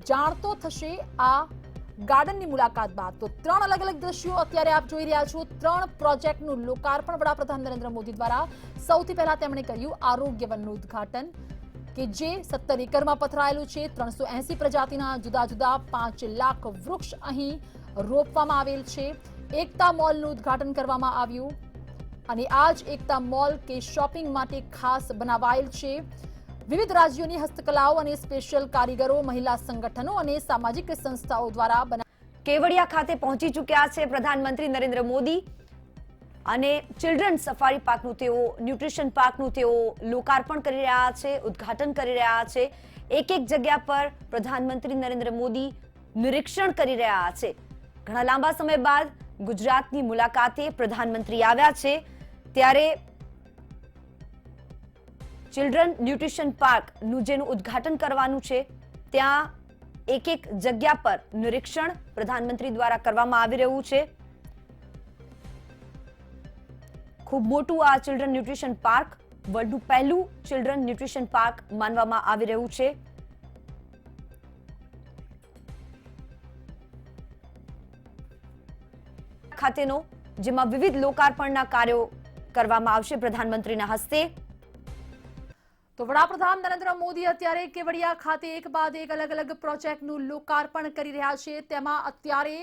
જાણતો થશે આ ગાર્ડનની મુલાકાત બાદ। તો ત્રણ અલગ અલગ દ્રશ્યો અત્યારે આપ જોઈ રહ્યા છો। ત્રણ પ્રોજેક્ટનું લોકાર્પણ વડાપ્રધાન નરેન્દ્ર મોદી દ્વારા સૌથી પહેલા તેમણે કર્યું આરોગ્ય વનનું ઉદ્ઘાટન કે જે 17 એકરમાં પથરાયેલું છે। 380 પ્રજાતિના જુદા જુદા 5 લાખ વૃક્ષ અહીં રોપવામાં આવેલ છે। એકતા મોલનું ઉદ્ઘાટન કરવામાં આવ્યું અને આ જ એકતા મોલ કે શોપિંગ માટે ખાસ બનાવાયેલ છે। વિવિધ રાજ્યોની હસ્તકલાઓ અને સ્પેશિયલ કારીગરો, મહિલા સંગઠનો અને સામાજિક સંસ્થાઓ દ્વારા કેવડિયા ખાતે પહોંચી ચૂક્યા છે પ્રધાનમંત્રી નરેન્દ્ર મોદી અને ચિલ્ડ્રન સફારી પાર્કનું તેઓ ન્યુટ્રિશન પાર્કનું તેઓ લોકાર્પણ કરી રહ્યા છે, ઉદ્ઘાટન કરી રહ્યા છે। એક એક જગ્યા પર પ્રધાનમંત્રી નરેન્દ્ર મોદી નિરીક્ષણ કરી રહ્યા છે। ઘણા લાંબા સમય બાદ ગુજરાતની મુલાકાતે પ્રધાનમંત્રી આવ્યા છે ત્યારે ચિલ્ડ્રન ન્યુટ્રિશન પાર્કનું જેનું ઉદ્ઘાટન કરવાનું છે ત્યાં એક એક જગ્યા પર નિરીક્ષણ પ્રધાનમંત્રી દ્વારા કરવામાં આવી રહ્યું છે। ખૂબ મોટું આ ચિલ્ડ્રન ન્યુટ્રિશન પાર્ક વર્લ્ડનું પહેલું ચિલ્ડ્રન ન્યુટ્રિશન પાર્ક માનવામાં આવી રહ્યું છે। ખાતેનો જેમાં વિવિધ લોકાર્પણના કાર્યો કરવામાં આવશે પ્રધાનમંત્રીના હસ્તે। તો વડાપ્રધાન નરેન્દ્ર મોદી અત્યારે કેવડિયા ખાતે એક બાદ એક અલગ અલગ પ્રોજેક્ટનું લોકાર્પણ કરી રહ્યા છે। તેમાં અત્યારે